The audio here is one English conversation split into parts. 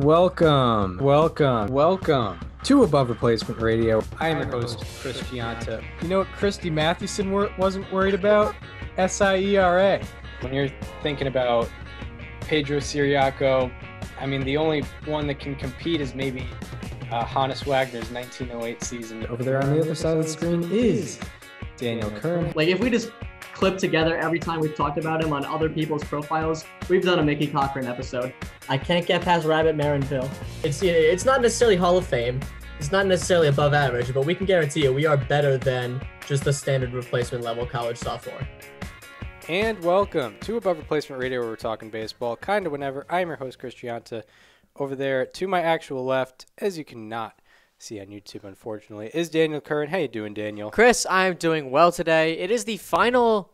Welcome to Above Replacement Radio. I am your host, Chris Gianta. You know what Christy Mathewson wasn't worried about? SIERA. When you're thinking about Pedro Siriaco, I mean, the only one that can compete is maybe Hannes Wagner's 1908 season. Over there on the other side of the screen is Daniel Curran. Like, if we just clip together every time we've talked about him on other people's profiles, we've done a Mickey Cochran episode. I can't get past Rabbit Marinville. It's not necessarily Hall of Fame. It's not necessarily above average, but we can guarantee you we are better than just the standard replacement level college sophomore. And welcome to Above Replacement Radio, where we're talking baseball kind of whenever. I'm your host, Chris Gianta. Over there to my actual left, as you cannot see on YouTube, unfortunately, is Daniel Curran. How you doing, Daniel? Chris, I'm doing well today. It is the final,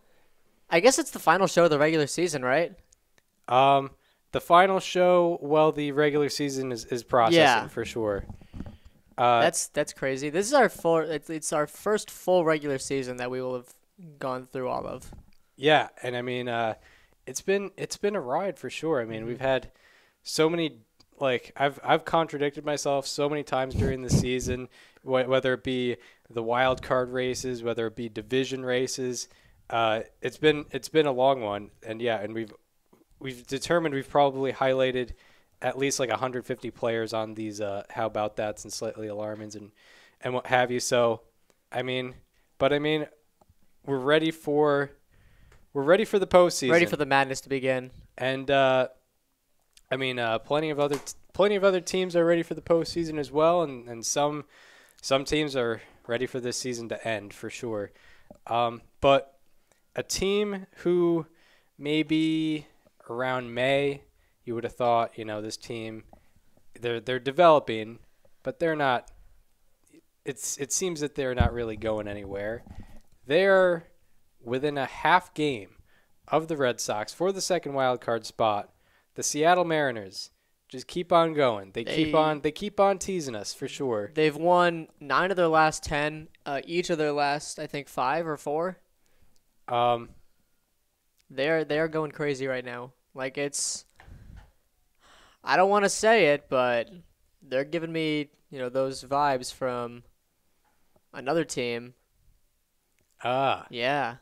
I guess it's the final show of the regular season, right? The final show, well, the regular season is processing for sure. That's crazy. This is our it's our first full regular season that we will have gone through all of. Yeah, and I mean, it's been a ride for sure. I mean, we've had so many. Like, I've contradicted myself so many times during the season, whether it be the wild card races, whether it be division races. It's been a long one, and yeah, and we've determined we've probably highlighted at least like 150 players on these how about that's and slightly alarmings and what have you. So, I mean, we're ready for the postseason. Ready for the madness to begin. And I mean, plenty of other teams are ready for the postseason as well, and some teams are ready for this season to end for sure. But a team who maybe around May, you would have thought, this team, they're developing, but they're not. It seems that they're not really going anywhere. They're within a half game of the Red Sox for the second wild card spot. The Seattle Mariners just keep on going. They keep on teasing us for sure. They've won 9 of their last 10. Each of their last, I think, 5 or 4. They are going crazy right now. Like, I don't want to say it, but they're giving me those vibes from another team. Yeah.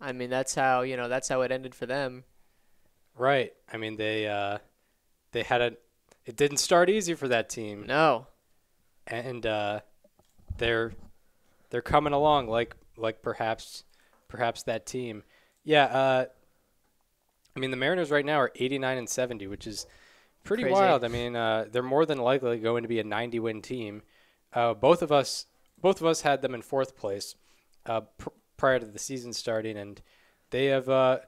I mean, that's how it ended for them. Right. I mean, it didn't start easy for that team. No. And they're coming along like perhaps that team. Yeah, I mean, the Mariners right now are 89 and 70, which is pretty crazy. wild. I mean, they're more than likely going to be a 90-win team. Both of us had them in 4th place prior to the season starting, and they have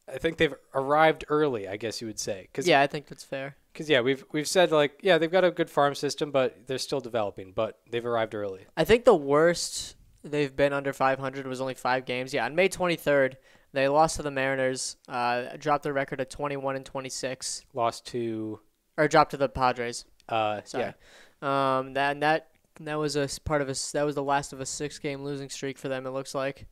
I think they've arrived early, I guess you would say. Yeah, I think that's fair. Because, yeah, we've said, they've got a good farm system, but they're still developing. But they've arrived early. I think the worst they've been under 500 was only 5 games. Yeah, on May 23rd, they lost to the Mariners, dropped their record to 21 and 26. Dropped to the Padres. Sorry. Yeah. That was that was the last of a 6-game losing streak for them, it looks like.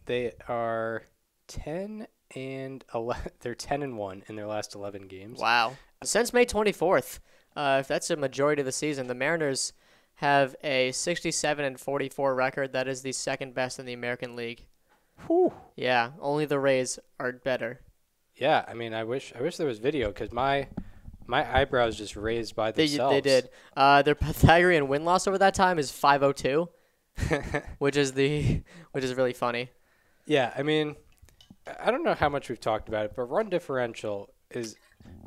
They are 10 and 11. They're 10 and 1 in their last 11 games. Wow! Since May 24th, if that's a majority of the season, the Mariners have a 67 and 44 record. That is the second best in the American League. Whew. Yeah, only the Rays are better. Yeah, I mean, I wish there was video because my eyebrows just raised by themselves. They did. Their Pythagorean win-loss over that time is 502, which is really funny. Yeah, I mean, I don't know how much we've talked about it, but run differential is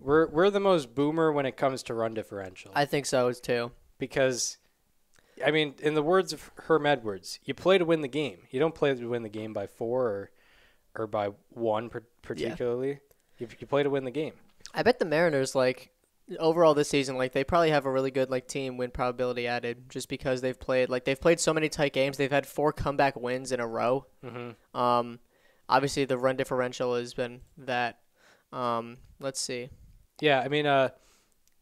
we're the most boomer when it comes to run differential. I think so too. Because, I mean, in the words of Herm Edwards, you play to win the game. You don't play to win the game by 4 or by 1 particularly. Yeah. You play to win the game. I bet the Mariners, overall this season, they probably have a really good team win probability added just because they've played so many tight games. They've had 4 comeback wins in a row. Mm-hmm. Obviously the run differential has been that. Let's see. Yeah, I mean, and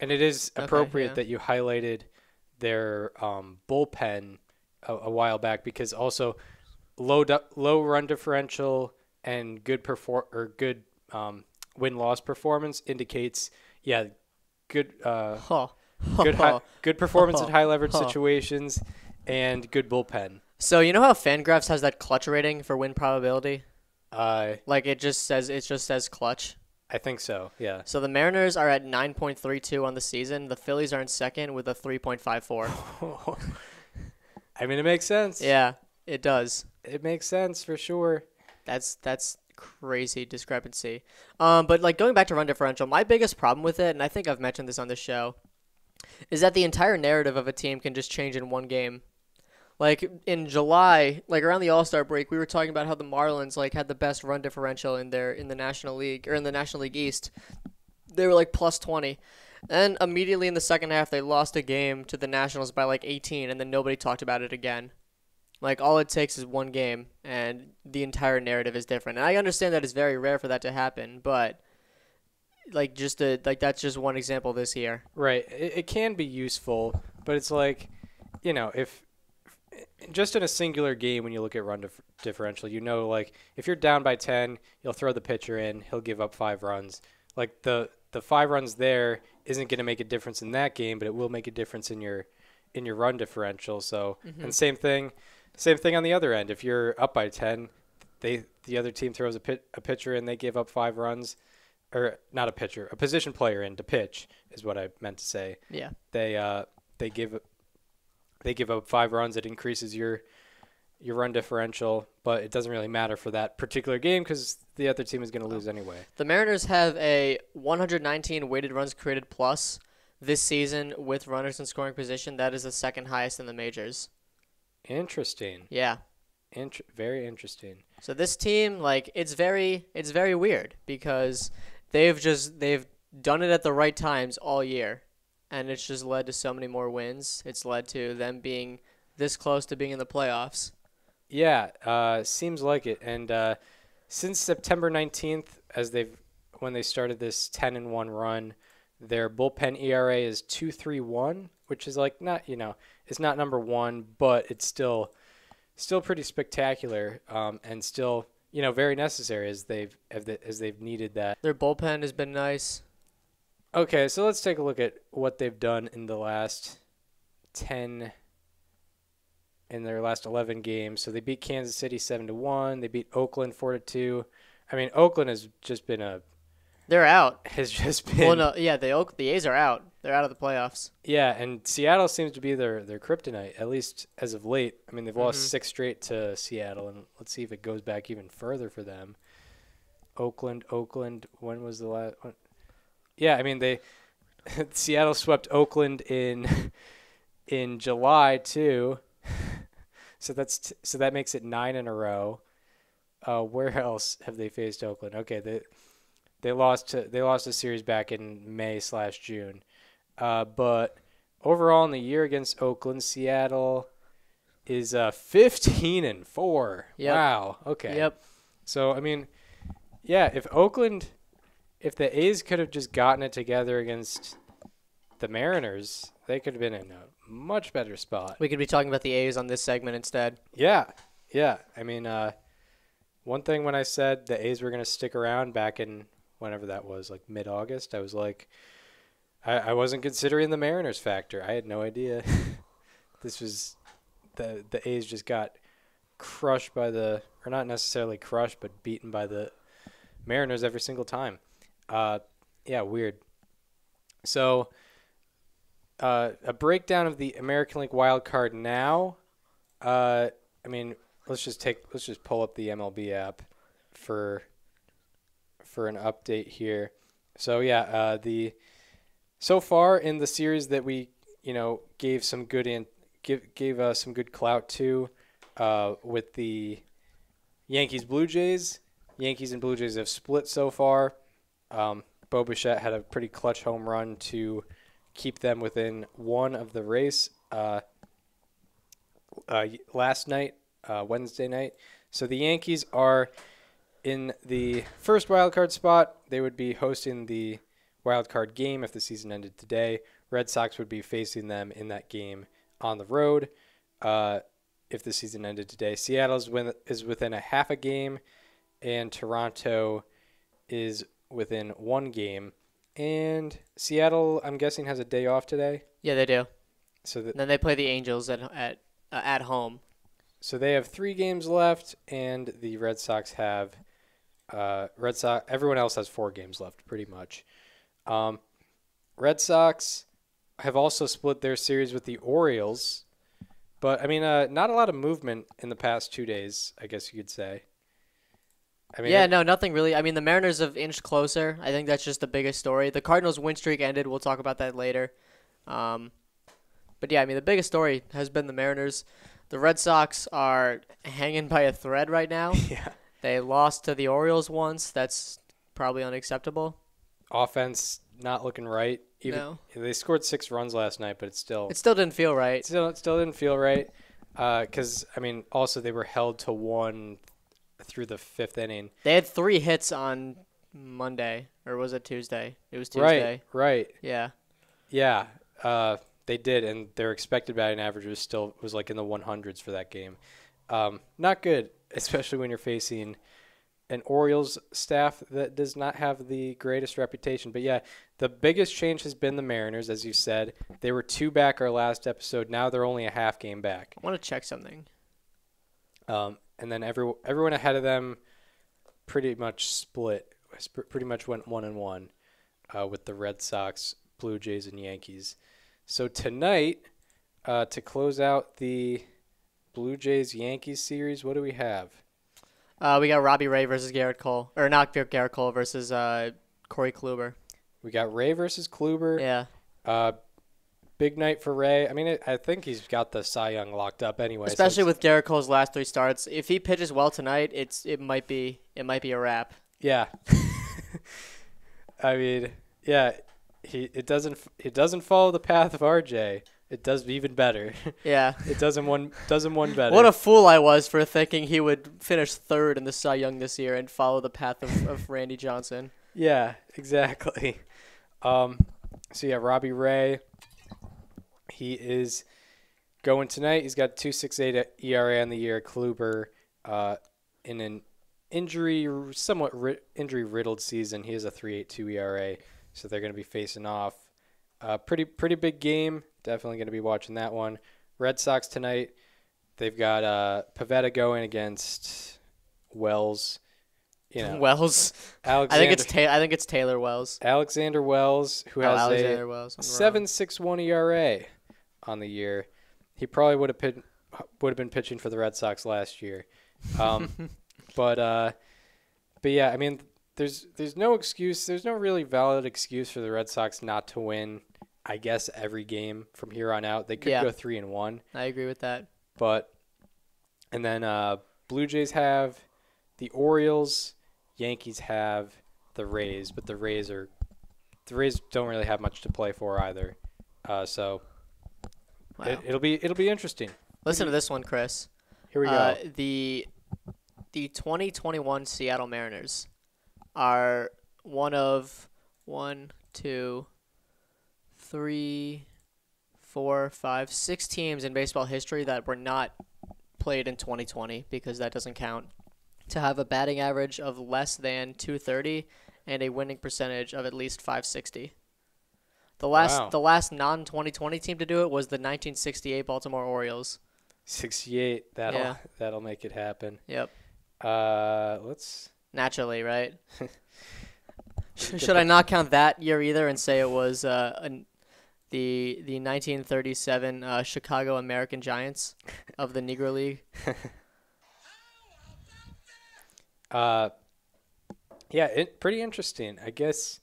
it is appropriate that you highlighted their bullpen a while back because also low run differential and good win-loss performance indicates, Yeah, good Huh. good performance in high leverage situations and good bullpen. So you know how Fangraphs has that clutch rating for win probability? I It just says clutch. think so. Yeah. So the Mariners are at 9.32 on the season. The Phillies are in second with a 3.54. I mean, it makes sense. Yeah, it does. It makes sense for sure. That's crazy discrepancy. But like going back to run differential, my biggest problem with it, and I think I've mentioned this on the show, is that the entire narrative of a team can just change in one game. Like in July, like around the All-Star break, we were talking about how the Marlins like had the best run differential in the National League or in the National League East. They were like plus 20. And immediately in the second half, they lost a game to the Nationals by like 18, and then nobody talked about it again. Like all it takes is one game, and the entire narrative is different. And I understand that it's very rare for that to happen, but like that's just one example this year. Right. It can be useful, but it's like, if just in a singular game when you look at run differential, like if you're down by 10, you'll throw the pitcher in, he'll give up 5 runs. Like the 5 runs there isn't going to make a difference in that game, but it will make a difference in your run differential. So, and same thing on the other end. If you're up by 10, the other team throws a pitcher in, they give up 5 runs, or not a pitcher, a position player in to pitch is what I meant to say. Yeah. They give up 5 runs. It increases your run differential, but it doesn't really matter for that particular game because the other team is going to lose anyway. The Mariners have a 119 weighted runs created plus this season with runners in scoring position. That is the second highest in the majors. Interesting. Yeah. Very interesting. So this team, like, it's very weird because they've done it at the right times all year, and it's just led to so many more wins. It's led to them being this close to being in the playoffs. Yeah, seems like it. And since September 19th, when they started this 10-1 run, their bullpen ERA is 2.31, which is like not, it's not number 1, but it's still pretty spectacular, and still, very necessary as they've needed that. Their bullpen has been nice. Okay, so let's take a look at what they've done in the last 11 games. So they beat Kansas City 7-1. They beat Oakland 4-2. I mean, Oakland has just been They're out. Has just been. Well, no, yeah, the A's are out. They're out of the playoffs. Yeah, and Seattle seems to be their kryptonite, at least as of late. I mean, they've lost 6 straight to Seattle, and let's see if it goes back even further for them. Oakland. When was the last one? Yeah, I mean Seattle swept Oakland in July too. So that makes it 9 in a row. Where else have they faced Oakland? Okay, they lost a series back in May/June. But overall in the year against Oakland, Seattle is 15-4. Yep. Wow. Okay. Yep. So I mean, yeah, if the A's could have just gotten it together against the Mariners, they could have been in a much better spot. We could be talking about the A's on this segment instead. Yeah. I mean, one thing when I said the A's were going to stick around back in whenever that was, like mid-August, I was like, I wasn't considering the Mariners factor. I had no idea. This was the A's just got crushed by or not necessarily crushed, but beaten by the Mariners every single time. Yeah, weird. So, a breakdown of the American League wild card now. I mean, let's just pull up the MLB app for an update here. So yeah, so far in the series that we gave some good some good clout to, with the Yankees Blue Jays. Yankees and Blue Jays have split so far. Bo Bichette had a pretty clutch home run to keep them within 1 of the race last night, Wednesday night. So the Yankees are in the first wild card spot. They would be hosting the wild card game if the season ended today. Red Sox would be facing them in that game on the road if the season ended today. Seattle is within a half a game, and Toronto is within 1 game. And Seattle, I'm guessing, has a day off today. Yeah, they do. So And then they play the Angels at home. So they have 3 games left, and the Red Sox have everyone else has 4 games left, pretty much. Red Sox have also split their series with the Orioles, but I mean, not a lot of movement in the past 2 days, I guess you could say. I mean, No, nothing really. I mean, the Mariners have inched closer. I think that's just the biggest story. The Cardinals' win streak ended. We'll talk about that later. But yeah, I mean, the biggest story has been the Mariners. The Red Sox are hanging by a thread right now. Yeah. They lost to the Orioles once. That's probably unacceptable. Offense not looking right. No. They scored 6 runs last night, but it still didn't feel right. Still didn't feel right. Because I mean, also they were held to 1 through the 5th inning. They had 3 hits on Monday, or was it Tuesday? It was Tuesday. Right. Yeah. Yeah. They did, and their expected batting average was like in the 100s for that game. Not good, especially when you're facing an Orioles staff that does not have the greatest reputation. But yeah, the biggest change has been the Mariners, as you said. They were 2 back our last episode. Now they're only a half game back. I want to check something. And then everyone ahead of them pretty much split. Pretty much went 1-1 with the Red Sox, Blue Jays, and Yankees. So tonight, to close out the Blue Jays-Yankees series, what do we have? We got Robbie Ray versus Garrett Cole. Or not Garrett Cole versus Corey Kluber. We got Ray versus Kluber. Yeah. Big night for Ray. I mean, I think he's got the Cy Young locked up anyway. Especially with Garrett Cole's last 3 starts. If he pitches well tonight, it might be a wrap. Yeah. I mean, yeah, it doesn't follow the path of RJ. It does even better. Yeah. It does him one better. What a fool I was for thinking he would finish 3rd in the Cy Young this year and follow the path of Randy Johnson. Yeah, exactly. So yeah, Robbie Ray. He is going tonight. He's got 2.68 ERA on the year. Kluber, in an somewhat injury-riddled season, he has a 3.82 ERA. So they're going to be facing off. Pretty big game. Definitely going to be watching that one. Red Sox tonight. They've got Pivetta going against Wells. Wells. Alexander, I think it's Taylor Wells. Alexander Wells, who has Alexander Wells. 7.61 ERA on the year. He probably would have been pitching for the Red Sox last year. But yeah, I mean, there's no excuse. There's no really valid excuse for the Red Sox not to win, I guess, every game from here on out. They could go 3-1. I agree with that. And then Blue Jays have the Orioles, Yankees have the Rays, but the Rays don't really have much to play for either. So wow. it'll be interesting. Listen to this one, Chris. Here we go. The 2021 Seattle Mariners are one of 6 teams in baseball history that were not played in 2020 because that doesn't count, to have a batting average of less than 230 and a winning percentage of at least 560. The last non-2020 team to do it was the 1968 Baltimore Orioles. 68. That'll make it happen. Yep. Let's naturally, right? Should I not count that year either and say it was the 1937 Chicago American Giants of the Negro League? Yeah, pretty interesting, I guess.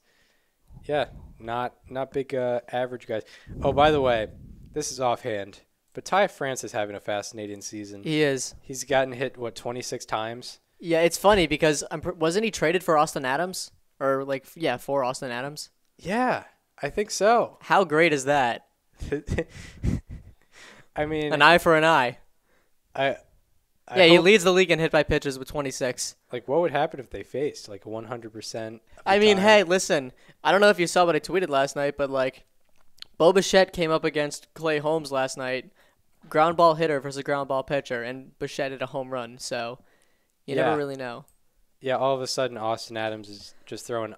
Yeah, not big average guys. Oh, by the way, this is offhand, but Ty France is having a fascinating season. He is. He's gotten hit 26 times. Yeah, it's funny because wasn't he traded for Austin Adams or for Austin Adams? Yeah, I think so. How great is that? I mean, an eye for an eye. He leads the league in hit by pitches with 26. Like, what would happen if they faced 100%? I mean, hey, listen. I don't know if you saw what I tweeted last night, but Bo Bichette came up against Clay Holmes last night, ground ball hitter versus ground ball pitcher, and Bichette hit a home run. So you never really know. Yeah, all of a sudden Austin Adams is just throwing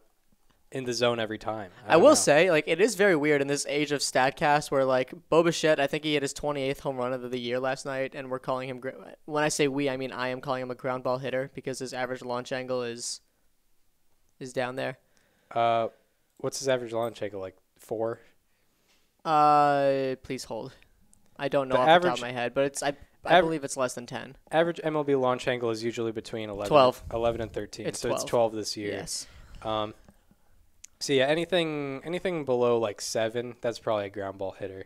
in the zone every time. I will say, like, it is very weird in this age of StatCast where, like, Bo Bichette, I think he hit his 28th home run of the year last night, and we're calling him, when I say we, I mean I am calling him a ground ball hitter because his average launch angle is down there. What's his average launch angle, like 4? Please hold. I don't know off the top of my head, but I believe it's less than 10. Average MLB launch angle is usually between 11 and 13. It's so 12. It's 12 this year. Yes. So yeah, anything below like 7, that's probably a ground ball hitter,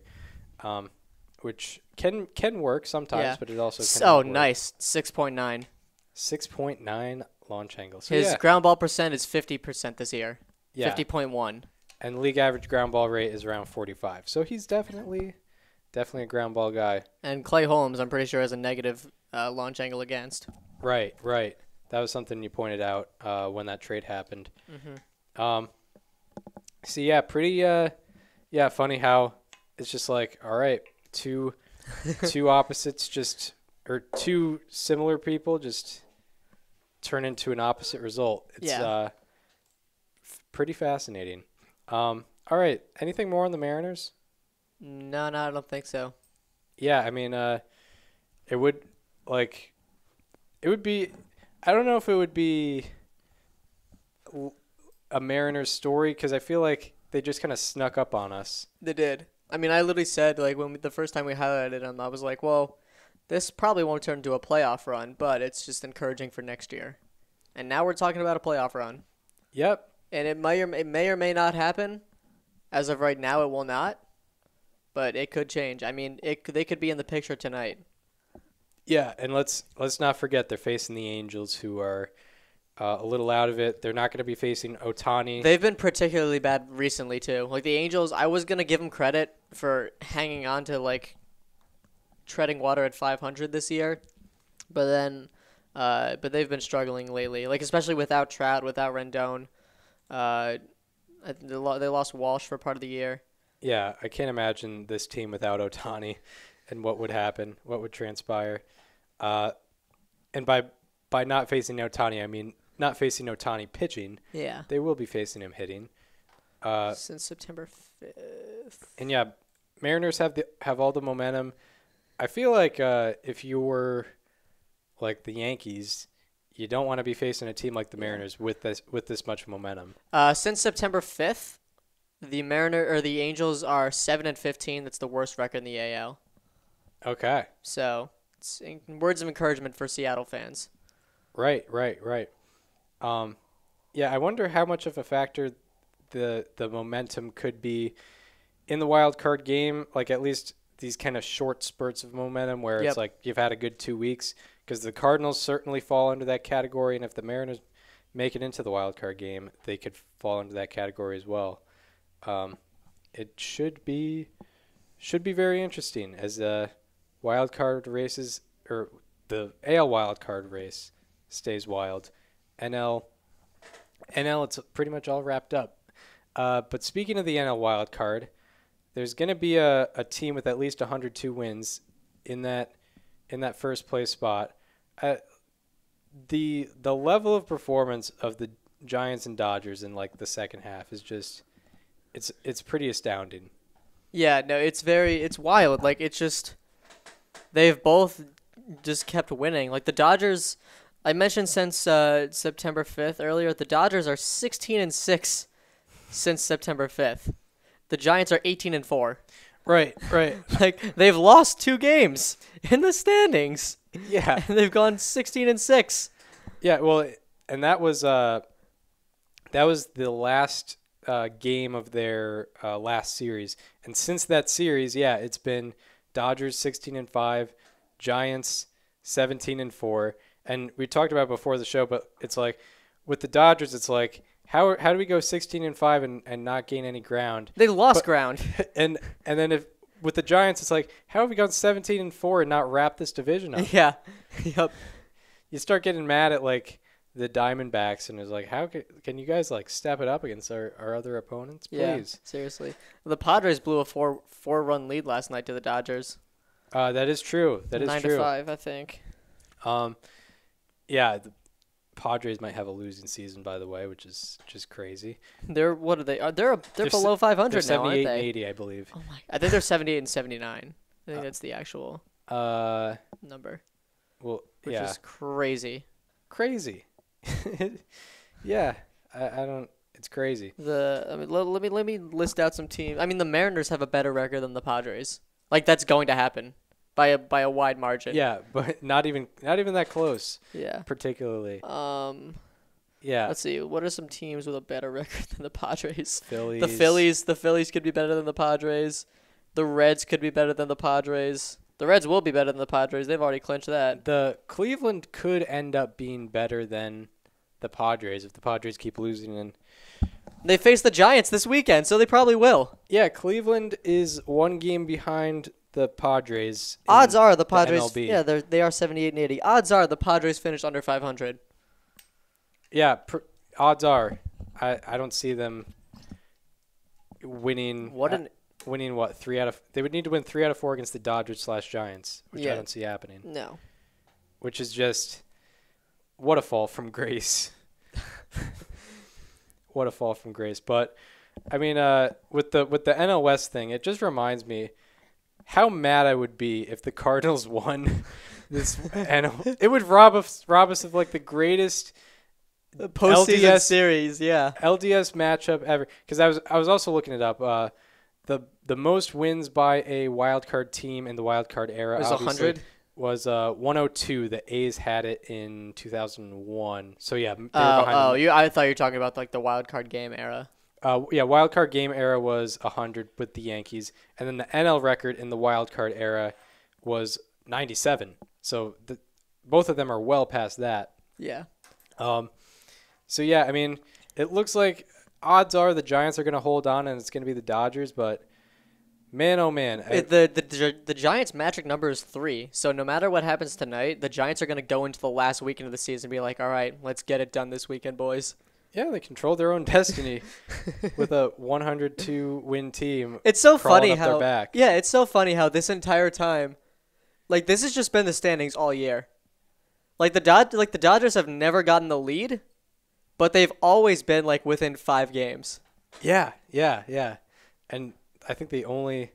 which can work sometimes, but it also can work. Nice, 6.9. 6.9 launch angle. So his ground ball percent is 50% this year. Yeah. 50.1. And league average ground ball rate is around 45. So he's definitely a ground ball guy. And Clay Holmes, I'm pretty sure, has a negative launch angle against. Right. That was something you pointed out when that trade happened. Mm-hmm. So yeah, pretty funny how it's just like, all right, two opposites or two similar people just turn into an opposite result. It's pretty fascinating. All right, anything more on the Mariners? No, I don't think so. Yeah, I mean, it would be, I don't know if it would be a Mariners story because I feel like they just kind of snuck up on us. They did. I mean, I literally said, like, the first time we highlighted them, I was like, well, this probably won't turn into a playoff run, but it's just encouraging for next year. And now we're talking about a playoff run. Yep. And it may or may not happen. As of right now, it will not. But it could change. I mean, they could be in the picture tonight. Yeah, and let's not forget they're facing the Angels, who are a little out of it. They're not going to be facing Ohtani. They've been particularly bad recently too. Like the Angels, I was gonna give them credit for hanging on to like treading water at 500 this year, but they've been struggling lately. Like especially without Trout, without Rendon. They lost Walsh for part of the year. Yeah, I can't imagine this team without Ohtani and what would happen, what would transpire. And by not facing Ohtani, I mean not facing Ohtani pitching. Yeah. They will be facing him hitting. Since September 5th. And yeah, Mariners have all the momentum. I feel like if you were like the Yankees, you don't want to be facing a team like the Mariners with this much momentum. Since September 5th, the Angels are 7-15. That's the worst record in the AL. Okay. So, it's words of encouragement for Seattle fans. Right. Yeah, I wonder how much of a factor the momentum could be in the wild card game, like at least these kind of short spurts of momentum where it's like you've had a good 2 weeks, because the Cardinals certainly fall under that category, and if the Mariners make it into the wild card game, they could fall into that category as well. It should be very interesting as the wild card races, or the AL wild card race stays wild. NL, it's pretty much all wrapped up. But speaking of the NL wild card, there's going to be a team with at least 102 wins in that first place spot. The level of performance of the Giants and Dodgers in like the second half is just it's pretty astounding. Yeah, no, it's wild. Like it's just they've both just kept winning. Like the Dodgers, I mentioned since September 5th earlier, the Dodgers are 16-6 since September 5th. The Giants are 18-4. Right. Like they've lost 2 games in the standings. Yeah. And they've gone 16-6. Yeah, well, and that was the last game of their last series. And since that series, yeah, it's been Dodgers 16-5, Giants 17-4. And we talked about it before the show, but it's like with the Dodgers, it's like how do we go 16-5 and not gain any ground? They lost ground. And then with the Giants, it's like how have we gone 17-4 and not wrap this division up? Yeah. Yep. You start getting mad at like the Diamondbacks, and it's like, how can you guys like step it up against our other opponents, please? Yeah, seriously. The Padres blew a 4-run lead last night to the Dodgers. That is true. That is true. 9-5, I think. Yeah, Padres might have a losing season, by the way, which is just crazy. They're what are they? They're below 500 They're now, aren't 78 they? and 80, I believe. Oh my! I think they're 78 and 79. I think that's the actual number. Well, which yeah, is crazy. Crazy. Yeah, I don't. It's crazy. Let me list out some teams. I mean, the Mariners have a better record than the Padres. Like that's going to happen by a wide margin. Yeah, but not even that close. Yeah. Particularly. Yeah. Let's see. What are some teams with a better record than the Padres? Phillies. The Phillies could be better than the Padres. The Reds could be better than the Padres. The Reds will be better than the Padres. They've already clinched that. The Cleveland could end up being better than the Padres if the Padres keep losing. And they face the Giants this weekend, so they probably will. yeah, Cleveland is one game behind the Padres. Odds are the Padres. MLB. Yeah, they are 78 and 80. Odds are the Padres finish under 500. Yeah, odds are. I don't see them winning. Winning what? They would need to win 3 out of 4 against the Dodgers/Giants, which I don't see happening. No. Which is just what a fall from grace. What a fall from grace. But I mean, with the NL West thing, it just reminds me how mad I would be if the Cardinals won this NL. It would rob us of like the greatest postseason series, yeah. LDS matchup ever. Because I was also looking it up. The most wins by a wild card team in the wild card era was 100. Was 102. The A's had it in 2001. So yeah, they were behind. I thought you were talking about like the wild card game era. Yeah, wild card game era was 100 with the Yankees, and then the NL record in the wild card era was 97. So both of them are well past that. Yeah. So yeah, I mean, it looks like odds are the Giants are going to hold on, and it's going to be the Dodgers, but. Man, oh man! The Giants' magic number is 3. So no matter what happens tonight, the Giants are going to go into the last weekend of the season and be like, "All right, let's get it done this weekend, boys." Yeah, they control their own destiny with a 102 win team. It's so funny how it's so funny how this entire time, like this has just been the standings all year. Like the Dodgers have never gotten the lead, but they've always been like within 5 games. Yeah, and. I think the only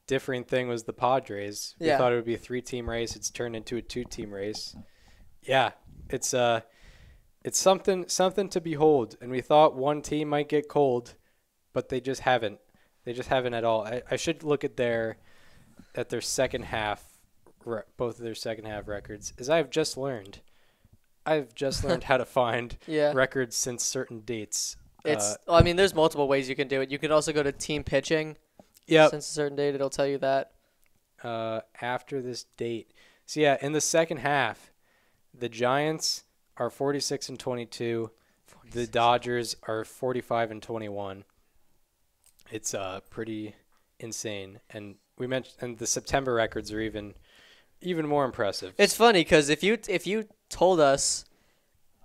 differing thing was the Padres. We thought it would be a 3-team race. It's turned into a 2-team race. Yeah, it's something to behold. And we thought one team might get cold, but they just haven't. They just haven't at all. I should look at their second half, both of their second half records, as I've just learned. I've just learned how to find records since certain dates. I mean, there's multiple ways you can do it. You could also go to team pitching. Yep. Since a certain date, it'll tell you that. After this date. So, yeah, in the second half, the Giants are 46 and 22. The Dodgers are 45 and 21. It's pretty insane. And we mentioned, and the September records are even more impressive. It's funny because if you told us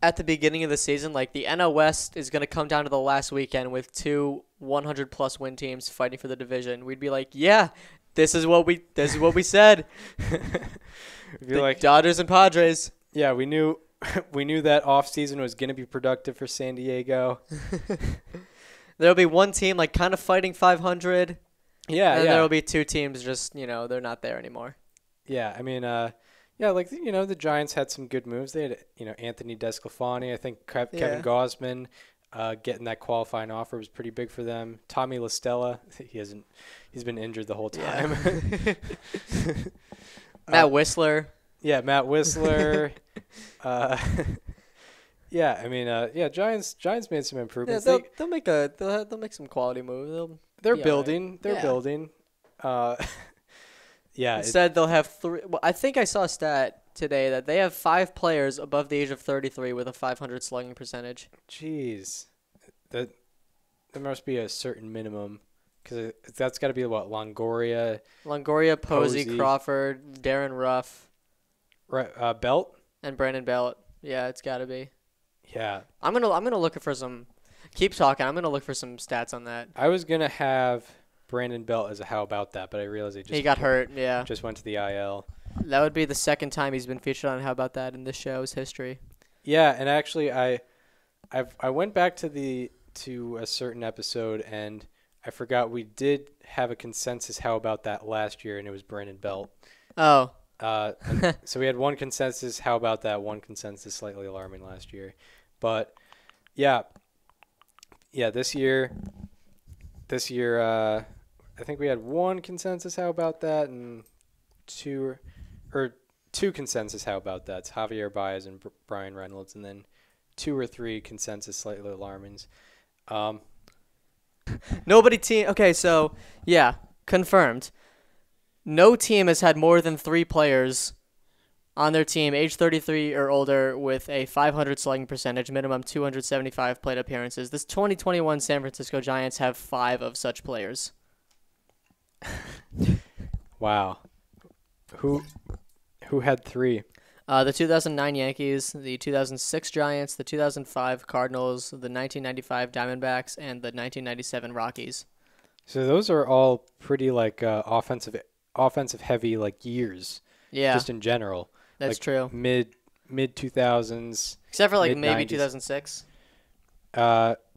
at the beginning of the season, like the NL West is going to come down to the last weekend with 2 100-plus win teams fighting for the division, we'd be like, yeah, this is what we said. The Dodgers and Padres. Yeah, we knew that offseason was going to be productive for San Diego. There'll be one team like kind of fighting 500. Yeah, and there'll be 2 teams just, they're not there anymore. Yeah, I mean, the Giants had some good moves. They had, Anthony DeSclafani. I think Kevin Gausman getting that qualifying offer was pretty big for them. Tommy La Stella, he's been injured the whole time. Yeah. Matt Whistler. Yeah, Matt Whistler. Yeah, I mean, Giants made some improvements. Yeah, they'll make some quality moves. They're building. They're building. Yeah. Instead, they'll have 3. Well, I think I saw a stat today that they have 5 players above the age of 33 with a 500 slugging percentage. Jeez, there must be a certain minimum because that's got to be what Longoria, Posey, Crawford, Darren Ruff, right? Belt and Brandon Belt. Yeah, it's got to be. Yeah, I'm gonna look for some. Keep talking. I'm gonna look for some stats on that. I was gonna have Brandon Belt as a how about that, but I realized he got hurt. Yeah, just went to the IL. That would be the second time he's been featured on How About That in this show's history. Yeah, and actually, I went back to a certain episode, and I forgot we did have a consensus how about that last year, and it was Brandon Belt. Oh. So we had one consensus how about that, one consensus slightly alarming last year. But yeah, this year I think we had one consensus how about that, and two consensus how about that. It's Javier Baez and Brian Reynolds, and then 2 or 3 consensus slightly alarmings. Okay, so yeah, confirmed. No team has had more than 3 players on their team age 33 or older with a 500 slugging percentage, minimum 275 plate appearances. This 2021 San Francisco Giants have 5 of such players. Wow. Who had 3? The 2009 Yankees, the 2006 Giants, the 2005 Cardinals, the 1995 Diamondbacks, and the 1997 Rockies. So those are all pretty like offensive heavy like years. Yeah. Just in general. That's like true. Mid 2000s. Except for like mid-90s. maybe 2006. I'd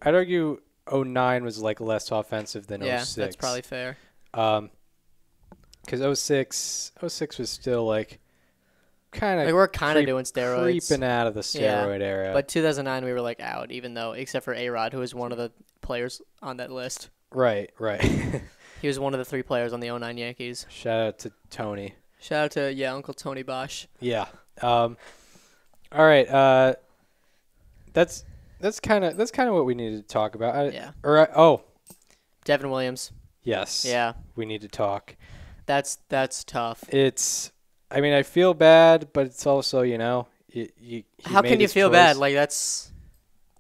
argue 09 was like less offensive than 06. Yeah, that's probably fair. Because 06 was still like kind of like we're kind of doing steroids, creeping out of the steroid era. But 2009 we were like out, even though except for A-Rod, who was one of the players on that list. Right. He was one of the 3 players on the 09 Yankees. Shout out to Tony. Shout out to Uncle Tony Bosch. Yeah. All right. That's kind of what we needed to talk about. Devin Williams. Yes. Yeah. We need to talk. That's tough. I mean, I feel bad, but it's also, how can you feel bad? Like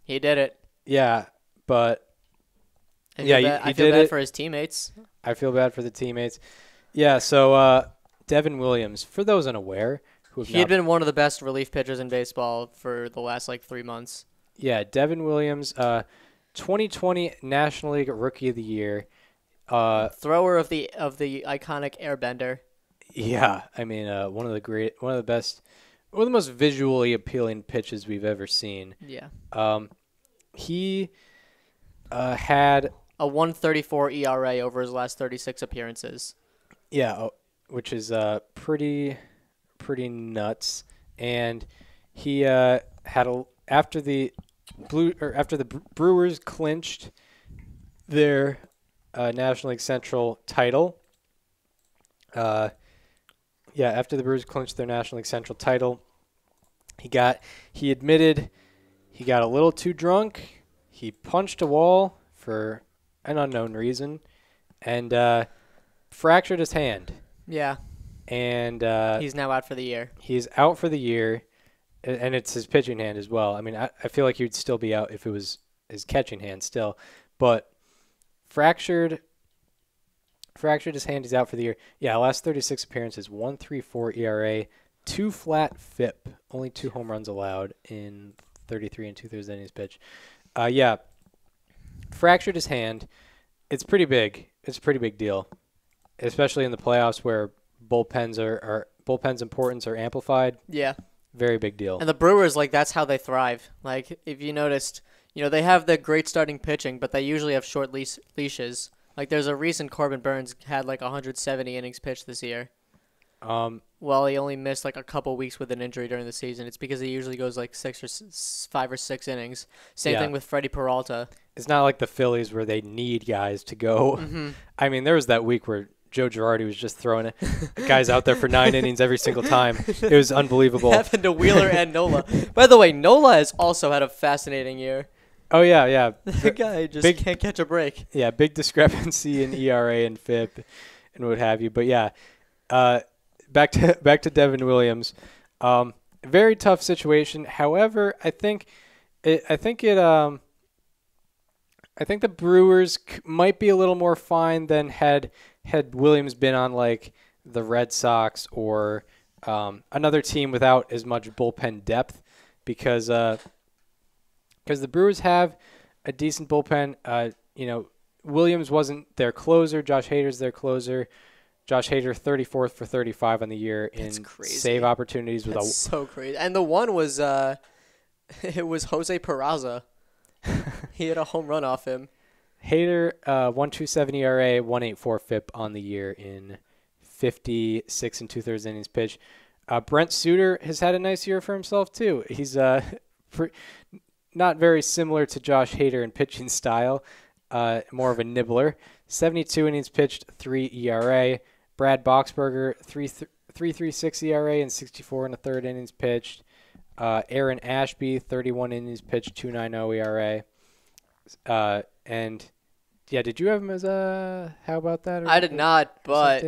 he did it. Yeah, but I feel bad for his teammates. I feel bad for the teammates. Yeah. So Devin Williams, for those unaware, he had been one of the best relief pitchers in baseball for the last 3 months. Yeah, Devin Williams, 2020 National League Rookie of the Year. Thrower of the iconic airbender. Yeah, I mean, one of the most visually appealing pitches we've ever seen. Yeah. He had a 1.34 ERA over his last 36 appearances. Yeah, which is pretty nuts. And he had after the Brewers clinched their National League Central title. After the Brewers clinched their National League Central title, he admitted he got a little too drunk. He punched a wall for an unknown reason, and fractured his hand. Yeah. And he's now out for the year. He's out for the year, and it's his pitching hand as well. I mean, I feel like he would still be out if it was his catching hand still, but fractured his hand. He's out for the year. Yeah, last 36 appearances, 1.34 ERA, 2 flat FIP, only 2 home runs allowed in 33 and 2/3 innings pitch. Fractured his hand. It's pretty big. It's a pretty big deal, especially in the playoffs where bullpen's importance are amplified. Yeah. Very big deal. And the Brewers, that's how they thrive. Like, if you noticed, they have the great starting pitching, but they usually have short leashes. Like, there's a reason Corbin Burns had 170 innings pitched this year. Well, he only missed a couple weeks with an injury during the season. It's because he usually goes 5 or 6 innings. Same thing with Freddie Peralta. It's not like the Phillies where they need guys to go. Mm-hmm. I mean, there was that week where Joe Girardi was just throwing guys out there for 9 innings every single time. It was unbelievable. It happened to Wheeler and Nola. By the way, Nola has also had a fascinating year. Oh, yeah. The guy just can't catch a break. Yeah, big discrepancy in ERA and FIP and what have you. But, yeah, back to Devin Williams. Very tough situation. However, I think the Brewers might be a little more fine than had Williams been on the Red Sox or another team without as much bullpen depth, because the Brewers have a decent bullpen. Williams wasn't their closer. Josh Hader's their closer. Josh Hader 34th for 35 on the year in save opportunities. That's so crazy. And the one was it was Jose Peraza. He had a home run off him. Hader 1.27 ERA, 1.84 FIP on the year in 56 and 2/3 innings pitched. Brent Suter has had a nice year for himself too. He's not very similar to Josh Hader in pitching style, more of a nibbler. 72 innings pitched, 3 ERA. Brad Boxberger 3.36 ERA and 64 1/3 innings pitched. Aaron Ashby 31 innings pitched, 2.90 ERA. And yeah, did you have him as a how about that? I did not, but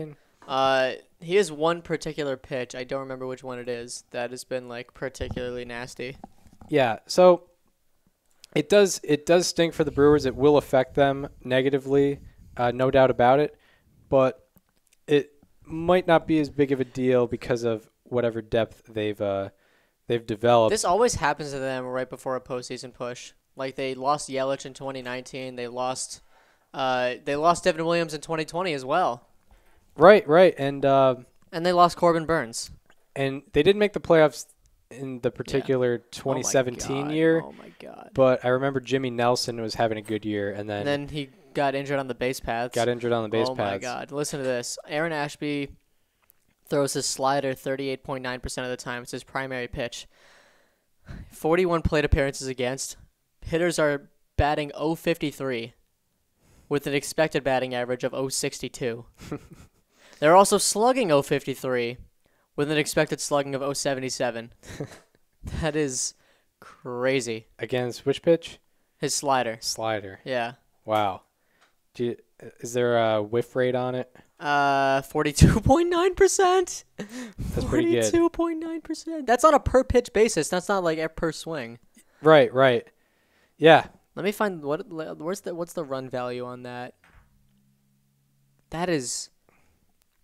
he has one particular pitch. I don't remember which one it is that has been like particularly nasty. Yeah, so it does stink for the Brewers. It will affect them negatively, no doubt about it. But it might not be as big of a deal because of whatever depth they've developed. This always happens to them right before a postseason push. Like they lost Yelich in 2019. They lost Devin Williams in 2020 as well. Right, and they lost Corbin Burns. And they didn't make the playoffs in the particular 2017 year. Oh my god! But I remember Jimmy Nelson was having a good year, and then he got injured on the base paths. Oh my god! Listen to this. Aaron Ashby throws his slider 38.9% of the time. It's his primary pitch. 41 plate appearances against. Hitters are batting .053 with an expected batting average of .062. They're also slugging .053 with an expected slugging of .077. That is crazy. Against which pitch? His slider. Slider. Yeah. Wow. Is there a whiff rate on it? 42.9%. That's pretty good. 42.9%. That's on a per pitch basis. That's not like per swing. Right. Yeah. Let me find what's the run value on that. That is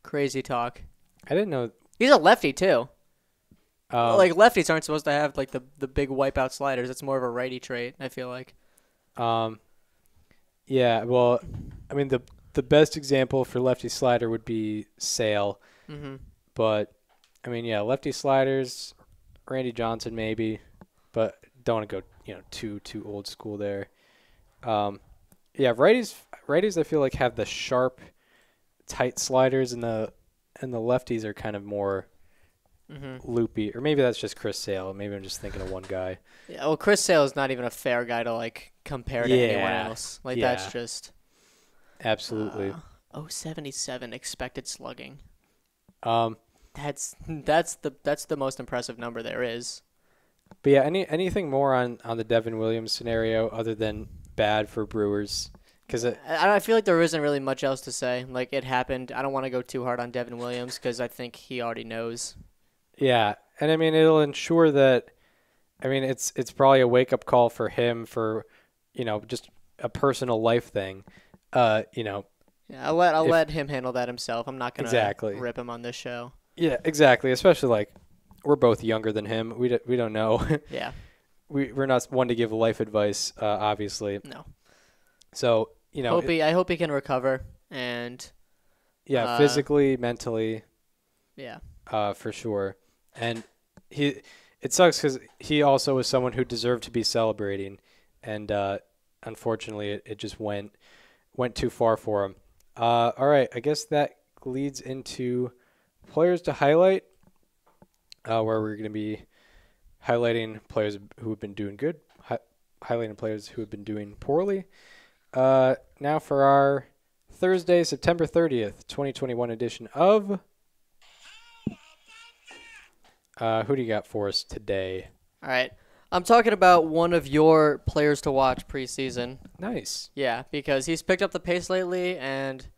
crazy talk. I didn't know. He's a lefty too. Like lefties aren't supposed to have like the big wipeout sliders. It's more of a righty trait, I feel like. Yeah, well, I mean the best example for lefty slider would be Sale. Mm-hmm. But I mean, yeah, lefty sliders, Randy Johnson maybe, but don't want to go, too old school there. Yeah, righties I feel like have the sharp, tight sliders, and the lefties are kind of more loopy. Or maybe that's just Chris Sale. Maybe I'm just thinking of one guy. Yeah, well, Chris Sale is not even a fair guy to like compare to anyone else. Like that's just absolutely. 077 expected slugging. That's the most impressive number there is. But yeah, anything more on the Devin Williams scenario other than bad for Brewers? Because I feel like there isn't really much else to say. Like it happened. I don't want to go too hard on Devin Williams because I think he already knows. Yeah, and I mean it'll ensure that. I mean it's probably a wake up call for him for, just a personal life thing. Yeah, I'll let him handle that himself. I'm not gonna rip him on this show. Yeah, exactly. Especially like we're both younger than him. We don't know. Yeah. We're not one to give life advice, obviously. No. So I hope he can recover and. Yeah, physically, mentally. Yeah. For sure, and it sucks because he also was someone who deserved to be celebrating, and unfortunately, it just went too far for him. All right, I guess that leads into players to highlight, where we're going to be highlighting players who have been doing good, highlighting players who have been doing poorly. Now for our Thursday, September 30th, 2021 edition of... who do you got for us today? All right. I'm talking about one of your players to watch preseason. Nice. Yeah, because he's picked up the pace lately, and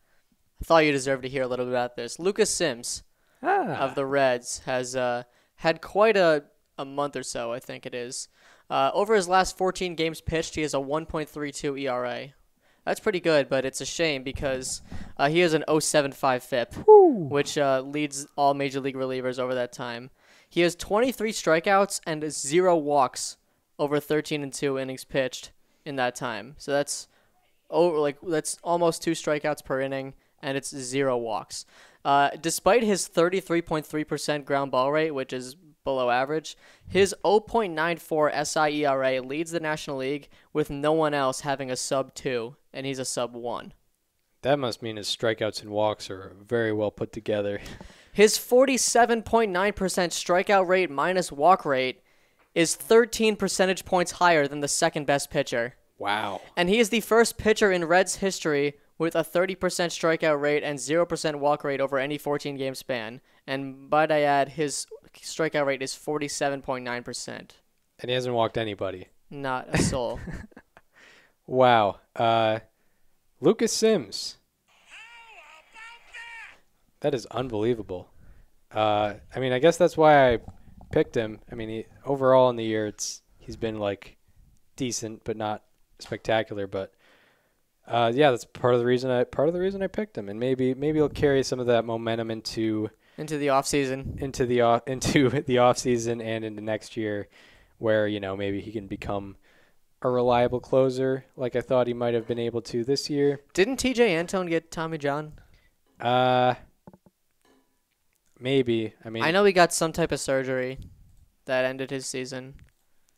I thought you deserved to hear a little bit about this. Lucas Sims of the Reds has had quite a month or so, I think it is. Over his last 14 games pitched, he has a 1.32 ERA. That's pretty good, but it's a shame because he has an 0.75 FIP, which leads all Major League relievers over that time. He has 23 strikeouts and 0 walks over 13 and 2 innings pitched in that time. So that's almost 2 strikeouts per inning and it's 0 walks. Despite his 33.3% ground ball rate, which is below average, his 0.94 SI ERA leads the National League with no one else having a sub-2, and he's a sub-1. That must mean his strikeouts and walks are very well put together. His 47.9% strikeout rate minus walk rate is 13 percentage points higher than the second best pitcher. Wow. And he is the first pitcher in Reds history with a 30% strikeout rate and 0% walk rate over any 14-game span. And might I add, his strikeout rate is 47.9%. And he hasn't walked anybody. Not a soul. Wow. Lucas Sims. That is unbelievable. I mean, I guess that's why I picked him. I mean, overall in the year, he's been like decent, but not spectacular. But yeah, that's part of the reason I picked him, and maybe he'll carry some of that momentum into the offseason, into the offseason and into next year, where maybe he can become a reliable closer, like I thought he might have been able to this year. Didn't T.J. Antone get Tommy John? Maybe. I mean, I know he got some type of surgery that ended his season.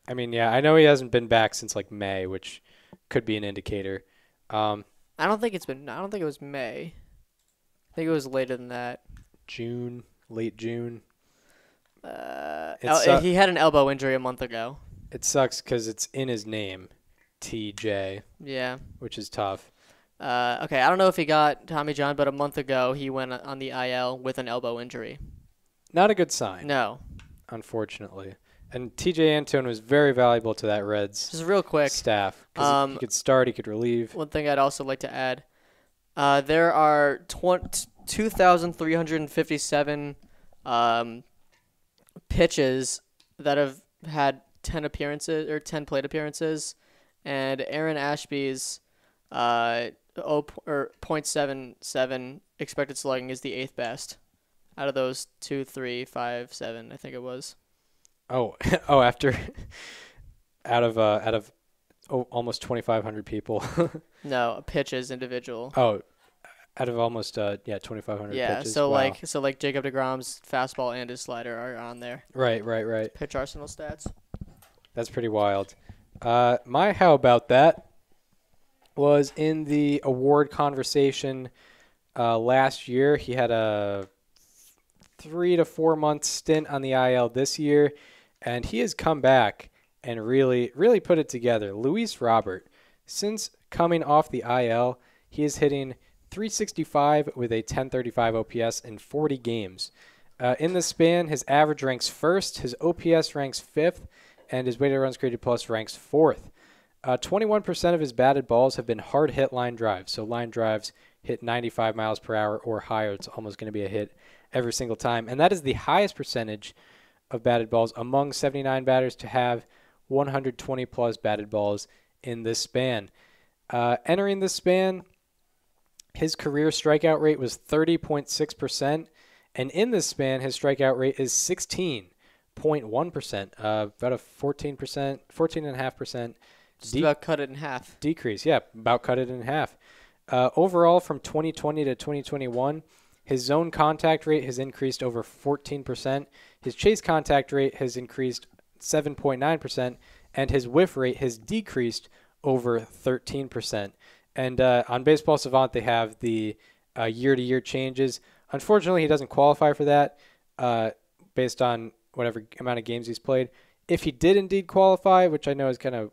I mean, yeah, I know he hasn't been back since like May, which could be an indicator. I don't think it was May. I think it was later than that. June, late June. He had an elbow injury a month ago. It sucks because it's in his name, TJ. Yeah. Which is tough. Okay, I don't know if he got Tommy John, but a month ago he went on the IL with an elbow injury. Not a good sign. No. Unfortunately. And TJ Antone was very valuable to that Reds just real quick staff. Because he could start, he could relieve. One thing I'd also like to add, there are 2,357 pitches that have had 10 appearances or 10 plate appearances, and Aaron Ashby's 0.77 expected slugging is the 8th best out of those 2, 3, 5, 7. I think it was. After out of almost 2,500 people. No, pitches individual. Out of almost 2,500 pitches. So wow. like Jacob deGrom's fastball and his slider are on there. Right. Pitch Arsenal stats. That's pretty wild. My how about that was in the award conversation last year. He had a 3 to 4 month stint on the IL this year, and he has come back and really put it together. Luis Robert, since coming off the IL, he is hitting .365 with a .1035 OPS in 40 games. In the span, his average ranks first, his OPS ranks fifth, and his weighted runs created plus ranks fourth. 21% of his batted balls have been hard hit line drives. So line drives hit 95 miles per hour or higher. It's almost going to be a hit every single time. And that is the highest percentage of batted balls among 79 batters to have 120 plus batted balls in this span. Entering this span, his career strikeout rate was 30.6%. And in this span, his strikeout rate is 16.1%, about a 14.5%. Just about cut it in half. Decrease, yeah, about cut it in half. Overall, from 2020 to 2021, his zone contact rate has increased over 14%. His chase contact rate has increased 7.9%, and his whiff rate has decreased over 13%. And on Baseball Savant, they have the year-to-year changes. Unfortunately, he doesn't qualify for that based on whatever amount of games he's played. If he did indeed qualify, which I know is kind of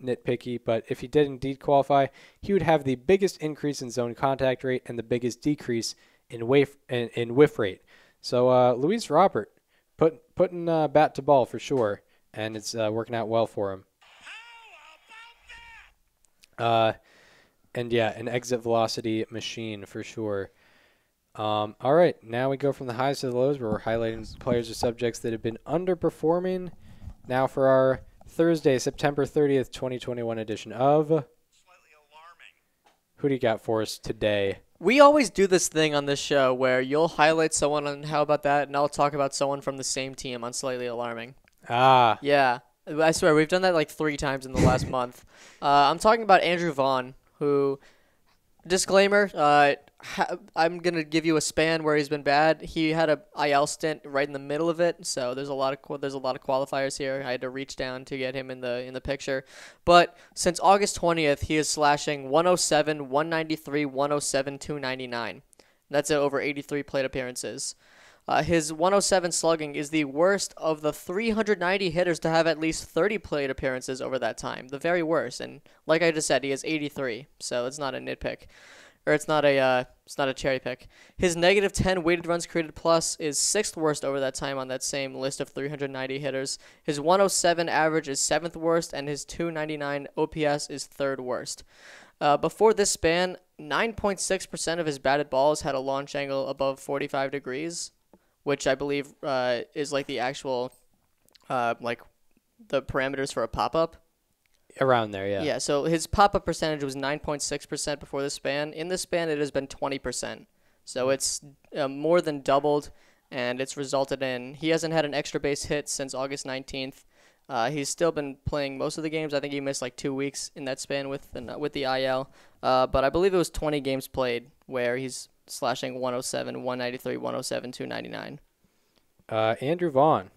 nitpicky, but if he did indeed qualify, he would have the biggest increase in zone contact rate and the biggest decrease in whiff rate. So Luis Robert putting bat to ball for sure, and it's working out well for him. And yeah, an exit velocity machine for sure. All right, now we go from the highs to the lows, where we're highlighting players or subjects that have been underperforming. Now for our Thursday, September 30th, 2021 edition of Slightly Alarming. Who do you got for us today? We always do this thing on this show where you'll highlight someone on How About That, and I'll talk about someone from the same team on Slightly Alarming. Yeah. I swear, we've done that like 3 times in the last month. I'm talking about Andrew Vaughn, who, disclaimer, I'm gonna give you a span where he's been bad. He had a IL stint right in the middle of it, so there's a lot of qualifiers here. I had to reach down to get him in the picture. But since August 20th, he is slashing 107, 193, 107, 299. That's over 83 plate appearances. His 107 slugging is the worst of the 390 hitters to have at least 30 plate appearances over that time. The very worst. And like I just said, he has 83, so it's not a nitpick. Or it's not a cherry pick. His negative 10 weighted runs created plus is 6th worst over that time on that same list of 390 hitters. His 107 average is 7th worst, and his 299 OPS is 3rd worst. Before this span, 9.6% of his batted balls had a launch angle above 45 degrees, which I believe is like the actual, like the parameters for a pop-up. Around there, yeah. Yeah, so his pop-up percentage was 9.6% before this span. In this span, it has been 20%. So it's more than doubled, and it's resulted in he hasn't had an extra base hit since August 19th. He's still been playing most of the games. I think he missed like 2 weeks in that span with the IL. But I believe it was 20 games played where he's slashing 107, 193, 107, 299. Andrew Vaughn.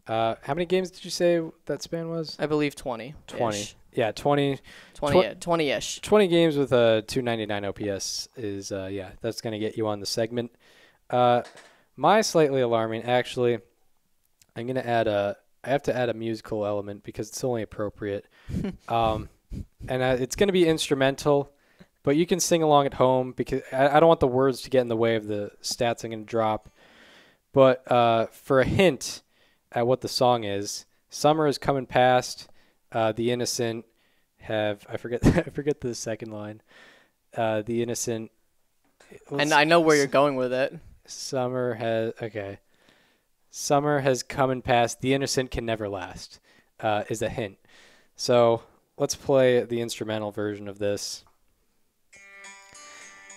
How many games did you say that span was? I believe 20. 20. Yeah, 20. 20-ish. 20 games with a 299 OPS is, that's going to get you on the segment. My slightly alarming, actually, I'm going to I have to add a musical element because it's only appropriate. And it's going to be instrumental, but you can sing along at home because I don't want the words to get in the way of the stats I'm going to drop. But for a hint at what the song is, summer is coming past, the innocent have, I forget the second line, the innocent. And I know where you're going with it. Summer has come and passed, the innocent can never last, is a hint. So let's play the instrumental version of this.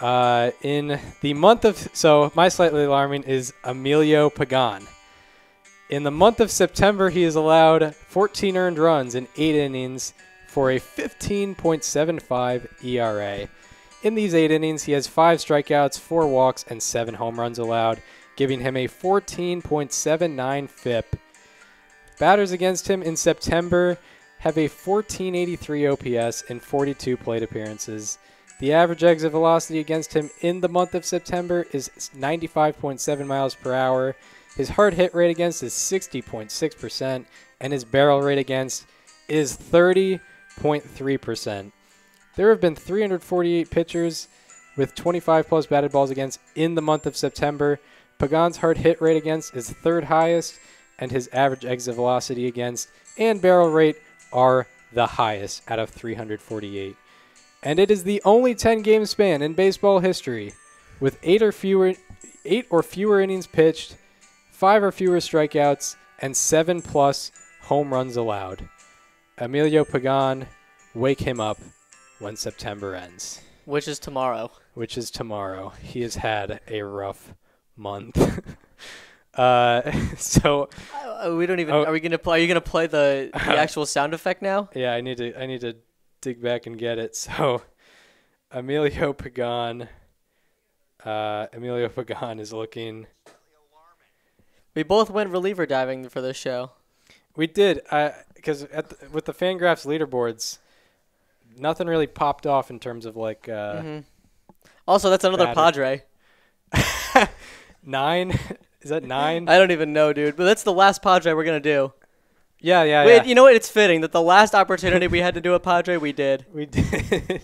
In the month of, so my slightly alarming is Emilio Pagan. In the month of September, he has allowed 14 earned runs in 8 innings for a 15.75 ERA. In these 8 innings, he has 5 strikeouts, 4 walks, and 7 home runs allowed, giving him a 14.79 FIP. Batters against him in September have a 1483 OPS in 42 plate appearances. The average exit velocity against him in the month of September is 95.7 miles per hour. His hard hit rate against is 60.6%, and his barrel rate against is 30.3%. There have been 348 pitchers with 25-plus batted balls against in the month of September. Pagan's hard hit rate against is 3rd highest, and his average exit velocity against and barrel rate are the highest out of 348. And it is the only 10-game span in baseball history with 8 or fewer innings pitched, 5 or fewer strikeouts, and 7+ home runs allowed. Emilio Pagan, wake him up when September ends. Which is tomorrow. He has had a rough month. So we don't even. Are we gonna play? Are you gonna play the actual sound effect now? Yeah, I need to dig back and get it. So Emilio Pagan is looking. We both went reliever diving for this show. We did, because with the Fangraphs leaderboards, nothing really popped off in terms of like. Also, that's another Padre. 9? Is that 9? I don't even know, dude. But that's the last Padre we're gonna do. Yeah. Wait, you know what? It's fitting that the last opportunity we had to do a Padre, we did. We did.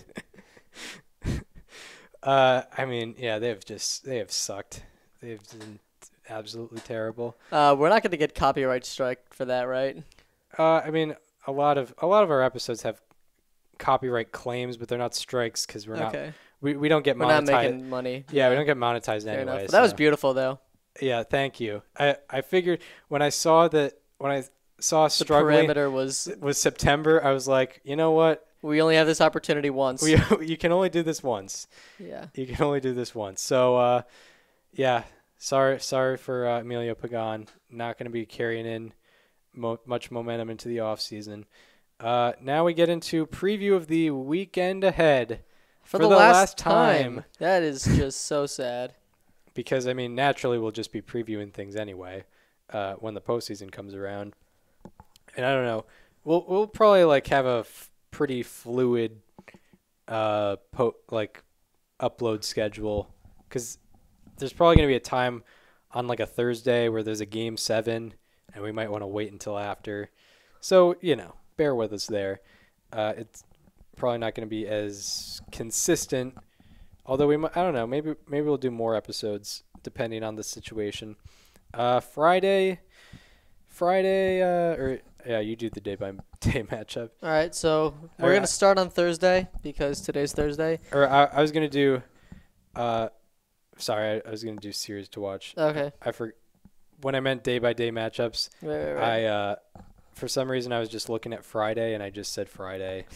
I mean, yeah, they have sucked. They've been absolutely terrible. We're not going to get copyright strike for that, right? I mean, a lot of our episodes have copyright claims, but they're not strikes because we're not. We don't get monetized. We're not making money. Yeah, we don't get monetized Fair anyway. So. That was beautiful, though. Yeah, thank you. I figured when I saw struggling, the parameter was September, I was like, you know what? We only have this opportunity once. You can only do this once. Yeah. You can only do this once. So, yeah. Sorry for Emilio Pagan. Not going to be carrying in much momentum into the off season. Now we get into preview of the weekend ahead For the last time. That is just so sad. Because, I mean, naturally we'll just be previewing things anyway when the postseason comes around. And I don't know. We'll probably, like, have a pretty fluid, upload schedule. Because there's probably going to be a time on, like, a Thursday where there's a Game 7, and we might want to wait until after. So, bear with us there. It's probably not going to be as consistent. Although I don't know, maybe we'll do more episodes depending on the situation. Friday, you do the day-by-day matchup. All right, so we're going to start on Thursday because today's Thursday. Or I was going to do I was going to do series to watch. Okay. When I meant day-by-day matchups, Right. For some reason I was just looking at Friday and I just said Friday,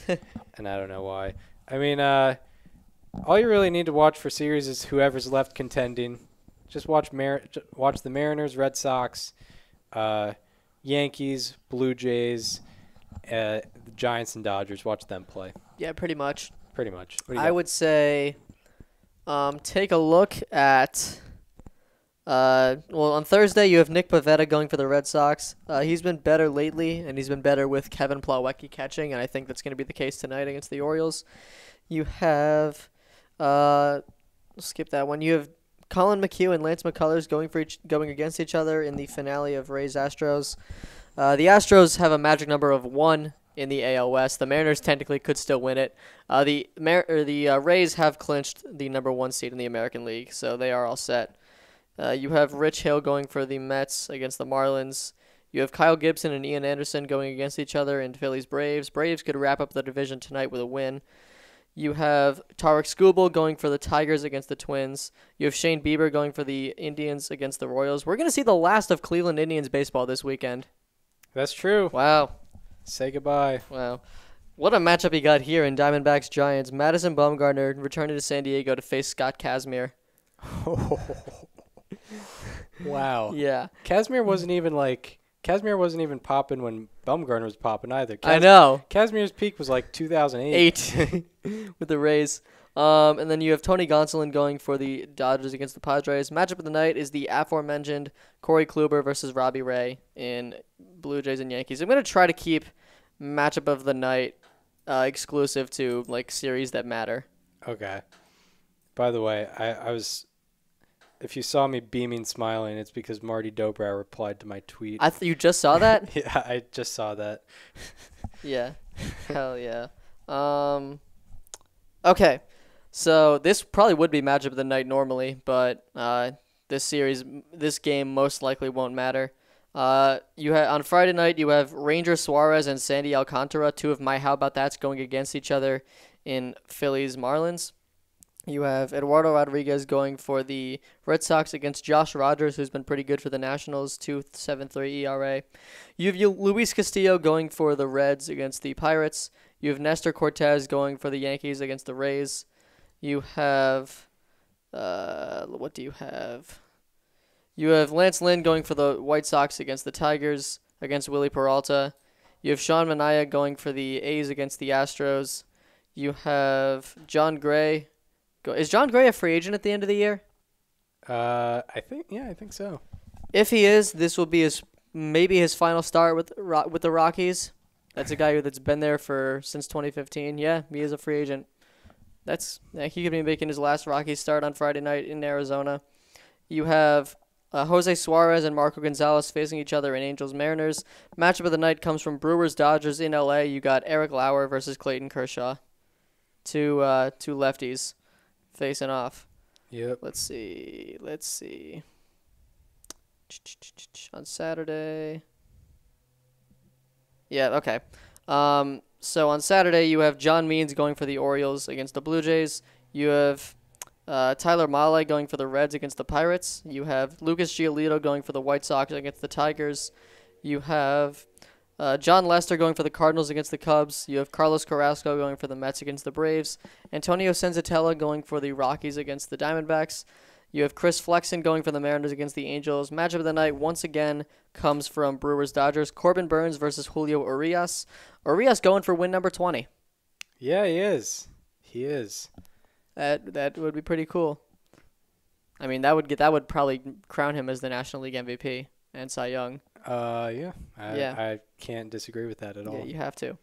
and I don't know why. I mean, all you really need to watch for series is whoever's left contending. Just watch the Mariners, Red Sox, Yankees, Blue Jays, the Giants and Dodgers. Watch them play. Yeah, pretty much. Pretty much. I would say take a look at on Thursday you have Nick Pivetta going for the Red Sox. He's been better lately, and he's been better with Kevin Plawecki catching, and I think that's going to be the case tonight against the Orioles. You have skip that one. You have Colin McHugh and Lance McCullers going against each other in the finale of Rays Astros. The Astros have a magic number of 1 in the AL West. The Mariners technically could still win it. The Rays have clinched the number 1 seed in the American League, so they are all set. You have Rich Hill going for the Mets against the Marlins. You have Kyle Gibson and Ian Anderson going against each other in Phillies Braves. Braves could wrap up the division tonight with a win. You have Tarek Skubal going for the Tigers against the Twins. You have Shane Bieber going for the Indians against the Royals. We're going to see the last of Cleveland Indians baseball this weekend. That's true. Wow. Say goodbye. Wow. What a matchup he got here in Diamondbacks Giants. Madison Bumgarner returning to San Diego to face Scott Kazmir. Wow. Yeah. Kazmir wasn't even popping when Bumgarner was popping either. I know. Kazmir's peak was like 2008. With the Rays. And then you have Tony Gonsolin going for the Dodgers against the Padres. Matchup of the night is the aforementioned Corey Kluber versus Robbie Ray in Blue Jays and Yankees. I'm going to try to keep matchup of the night exclusive to like series that matter. Okay. By the way, I was... If you saw me beaming, smiling, it's because Marty Dobrow replied to my tweet. You just saw that? Yeah, I just saw that. Yeah. Hell yeah. Okay. So this probably would be matchup of the night normally, but this game most likely won't matter. On Friday night you have Ranger Suarez and Sandy Alcantara, 2 of my How About That's going against each other in Phillies Marlins. You have Eduardo Rodriguez going for the Red Sox against Josh Rogers, who's been pretty good for the Nationals, 2.73 ERA. You have Luis Castillo going for the Reds against the Pirates. You have Nestor Cortez going for the Yankees against the Rays. You have what do you have? You have Lance Lynn going for the White Sox against the Tigers against Willie Peralta. You have Sean Manaea going for the A's against the Astros. You have John Gray. Is John Gray a free agent at the end of the year? I think so. If he is, this will be maybe his final start with the Rockies. That's a guy that's been there since 2015. Yeah, he is a free agent. He could be making his last Rockies start on Friday night in Arizona. You have Jose Suarez and Marco Gonzalez facing each other in Angels Mariners. Matchup of the night comes from Brewers Dodgers in LA. You got Eric Lauer versus Clayton Kershaw. Two lefties facing off. Yep. Let's see. On Saturday. Yeah, okay. So on Saturday, you have John Means going for the Orioles against the Blue Jays. You have Tyler Mahle going for the Reds against the Pirates. You have Lucas Giolito going for the White Sox against the Tigers. You have John Lester going for the Cardinals against the Cubs. You have Carlos Carrasco going for the Mets against the Braves. Antonio Senzatella going for the Rockies against the Diamondbacks. You have Chris Flexen going for the Mariners against the Angels. Matchup of the night, once again, comes from Brewers-Dodgers. Corbin Burns versus Julio Urias. Urias going for win number 20. Yeah, he is. That would be pretty cool. I mean, that would probably crown him as the National League MVP and Cy Young. Yeah. Yeah. I can't disagree with that at all. Yeah, you have to.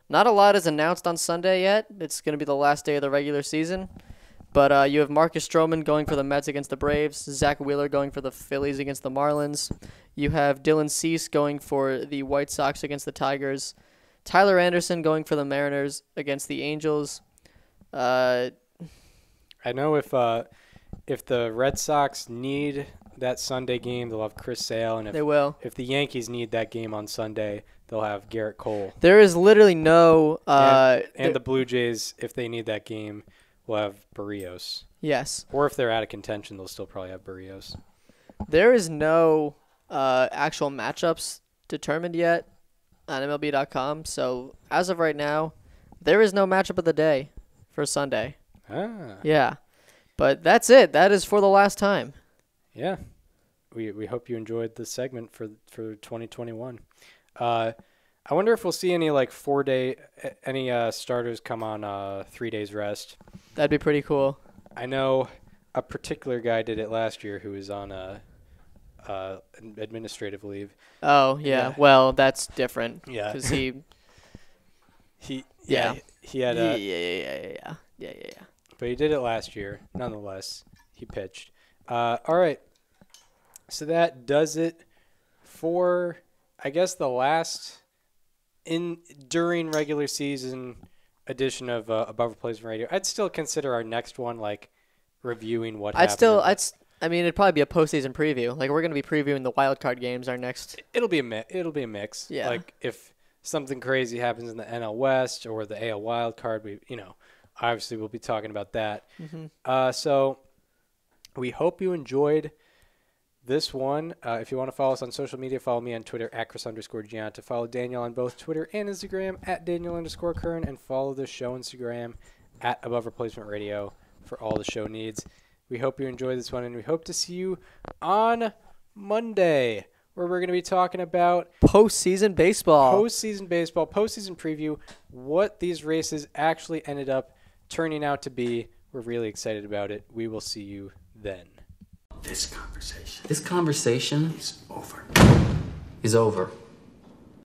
Not a lot is announced on Sunday yet. It's going to be the last day of the regular season. But you have Marcus Stroman going for the Mets against the Braves. Zach Wheeler going for the Phillies against the Marlins. You have Dylan Cease going for the White Sox against the Tigers. Tyler Anderson going for the Mariners against the Angels. I know if the Red Sox need that Sunday game, they'll have Chris Sale, and They will. if the Yankees need that game on Sunday, they'll have Garrett Cole. There is literally no. And the Blue Jays, if they need that game, will have Barrios. Yes. Or if they're out of contention, they'll still probably have Barrios. There is no actual matchups determined yet on MLB.com. So as of right now, there is no matchup of the day for Sunday. Yeah. But that's it. That is for the last time. Yeah. We hope you enjoyed this segment for 2021. I wonder if we'll see any like 4-day starters come on 3 days rest. That'd be pretty cool. I know a particular guy did it last year who was on administrative leave. Oh, yeah. Well, that's different. Yeah. Because he had Yeah. but he did it last year. Nonetheless, he pitched. All right. So that does it for, I guess, the last during regular season edition of Above Replacement Radio. I'd still consider our next one like reviewing what happened. I mean, it'd probably be a postseason preview. Like, we're going to be previewing the wild card games. Our next. It'll be a mix. Yeah. Like if something crazy happens in the NL West or the AL wild card, obviously we'll be talking about that. Mm-hmm. So we hope you enjoyed this one. If you want to follow us on social media, follow me on Twitter at Chris_Gianta. Follow Daniel on both Twitter and Instagram at Daniel_Kern, and follow the show Instagram at Above Replacement Radio for all the show needs. We hope you enjoyed this one, and we hope to see you on Monday, where we're going to be talking about Postseason baseball, postseason preview, what these races actually ended up turning out to be. We're really excited about it. We will see you then. This conversation is over.